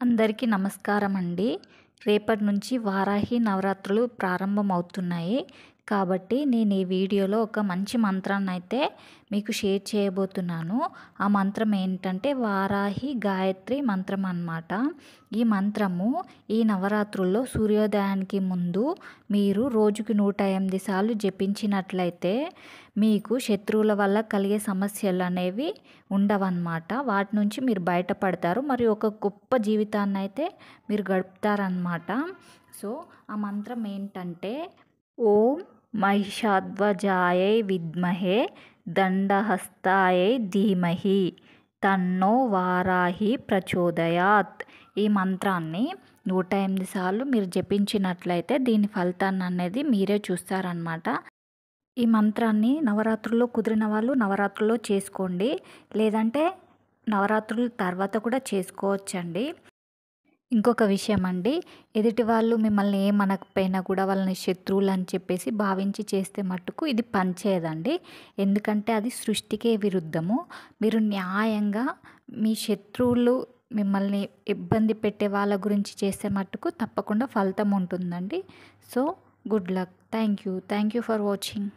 అందరికీ నమస్కారం అండి. రేపటి నుంచి వారాహి నవరాత్రులు ప్రారంభమవుతున్నాయి. కాబట్టి నేను ఈ వీడియోలో ఒక మంచి మంత్రాన్నయితే మీకు షేర్ చేయబోతున్నాను. ఆ మంత్రం ఏంటంటే వారాహి గాయత్రి మంత్రం అన్నమాట. ఈ మంత్రము ఈ నవరాత్రుల్లో సూర్యోదయానికి ముందు మీరు రోజుకి 108 సార్లు జపించినట్లయితే మీకు శత్రువుల వల్ల కలిగే సమస్యలు అనేవి ఉండవన్నమాట. వాటి నుంచి మీరు బయటపడతారు. మరియు ఒక గొప్ప జీవితాన్ని అయితే మీరు గడుపుతారన్నమాట. సో ఆ మంత్రం ఏంటంటే ఓం మహిషాధ్వజాయై విద్మహే దండహస్తాయై ధీమహి తన్నో వారాహి ప్రచోదయాత్. ఈ మంత్రాన్ని 108 సార్లు మీరు జపించినట్లయితే దీని ఫలితాన్ని అనేది మీరే చూస్తారనమాట. ఈ మంత్రాన్ని నవరాత్రుల్లో కుదిరిన వాళ్ళు నవరాత్రుల్లో చేసుకోండి, లేదంటే నవరాత్రుల తర్వాత కూడా చేసుకోవచ్చండి. ఇంకొక విషయం అండి, ఎదుటి వాళ్ళు మిమ్మల్ని ఏమనకపోయినా కూడా వాళ్ళని శత్రువులు అని చెప్పేసి భావించి చేస్తే మట్టుకు ఇది పనిచేయదండి. ఎందుకంటే అది సృష్టికే విరుద్ధము. మీరు న్యాయంగా మీ శత్రువులు మిమ్మల్ని ఇబ్బంది పెట్టే వాళ్ళ గురించి చేస్తే మట్టుకు తప్పకుండా ఫలితం ఉంటుందండి. So good luck. Thank you for watching.